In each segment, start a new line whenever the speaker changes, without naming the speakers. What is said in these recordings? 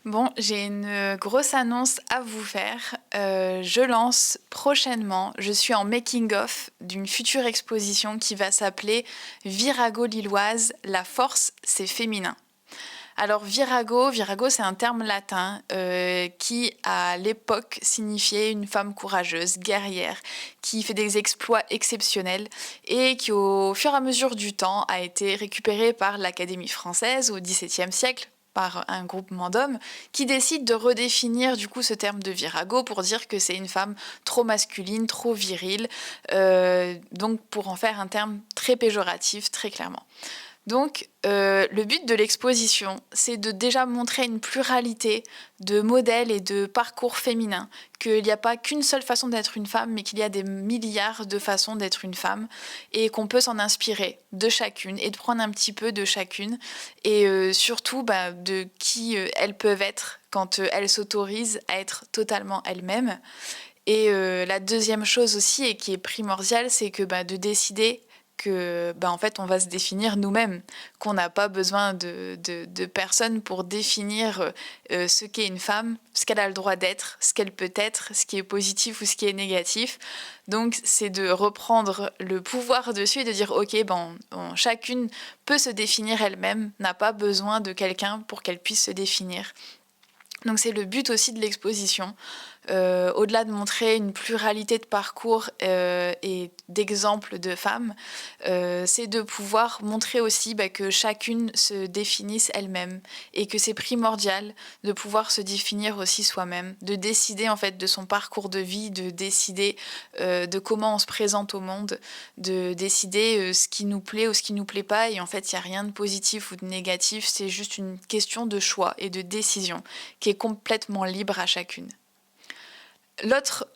Bon, j'ai une grosse annonce à vous faire. Je lance prochainement, je suis en making of d'une future exposition qui va s'appeler Virago Lilloise, la force, c'est féminin. Alors virago, c'est un terme latin qui à l'époque signifiait une femme courageuse, guerrière, qui fait des exploits exceptionnels et qui au fur et à mesure du temps a été récupéré par l'Académie française au XVIIe siècle par un groupement d'hommes qui décide de redéfinir du coup ce terme de virago pour dire que c'est une femme trop masculine, trop virile, donc pour en faire un terme très péjoratif, très clairement. Donc, le but de l'exposition, c'est de déjà montrer une pluralité de modèles et de parcours féminins, qu'il n'y a pas qu'une seule façon d'être une femme, mais qu'il y a des milliards de façons d'être une femme, et qu'on peut s'en inspirer de chacune, et de prendre un petit peu de chacune, et surtout de qui elles peuvent être quand elles s'autorisent à être totalement elles-mêmes. Et la deuxième chose aussi, et qui est primordiale, c'est que de décider que en fait on va se définir nous-mêmes, qu'on n'a pas besoin de personnes pour définir ce qu'est une femme, ce qu'elle a le droit d'être, ce qu'elle peut être, ce qui est positif ou ce qui est négatif. Donc c'est de reprendre le pouvoir dessus et de dire ok, chacune peut se définir elle-même, n'a pas besoin de quelqu'un pour qu'elle puisse se définir. Donc c'est le but aussi de l'exposition, au-delà de montrer une pluralité de parcours et d'exemples de femmes, c'est de pouvoir montrer aussi que chacune se définisse elle-même et que c'est primordial de pouvoir se définir aussi soi-même, de décider en fait de son parcours de vie, de décider de comment on se présente au monde, de décider ce qui nous plaît ou ce qui nous plaît pas. Et en fait, il n'y a rien de positif ou de négatif, c'est juste une question de choix et de décision qui est complètement libre à chacune. L'autre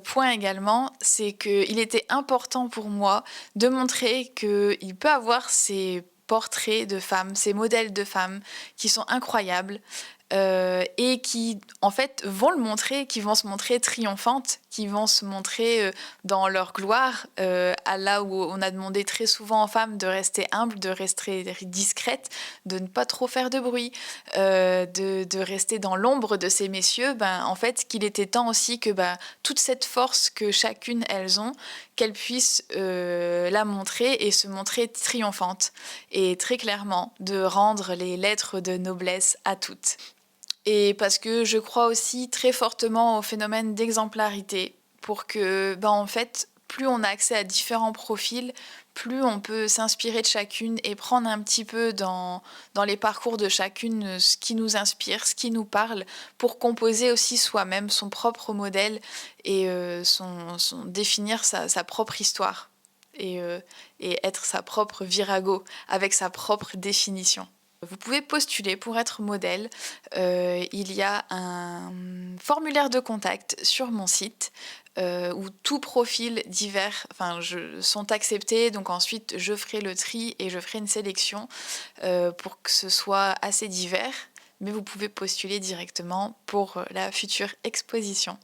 point également, c'est qu'il était important pour moi de montrer qu'il peut avoir ces portraits de femmes, ces modèles de femmes qui sont incroyables et qui en fait vont le montrer, qui vont se montrer triomphantes, qui vont se montrer dans leur gloire, à là où on a demandé très souvent aux femmes de rester humbles, de rester discrètes, de ne pas trop faire de bruit, de rester dans l'ombre de ces messieurs, en fait qu'il était temps aussi que toute cette force que chacune elles ont, qu'elles puissent la montrer et se montrer triomphantes et très clairement de rendre les lettres de noblesse à toutes. Et parce que je crois aussi très fortement au phénomène d'exemplarité pour que, en fait, plus on a accès à différents profils, plus on peut s'inspirer de chacune et prendre un petit peu dans les parcours de chacune ce qui nous inspire, ce qui nous parle, pour composer aussi soi-même son propre modèle et définir sa propre histoire et être sa propre virago avec sa propre définition. Vous pouvez postuler pour être modèle. Il y a un formulaire de contact sur mon site où tout profil divers sont acceptés. Donc ensuite, je ferai le tri et je ferai une sélection pour que ce soit assez divers. Mais vous pouvez postuler directement pour la future exposition.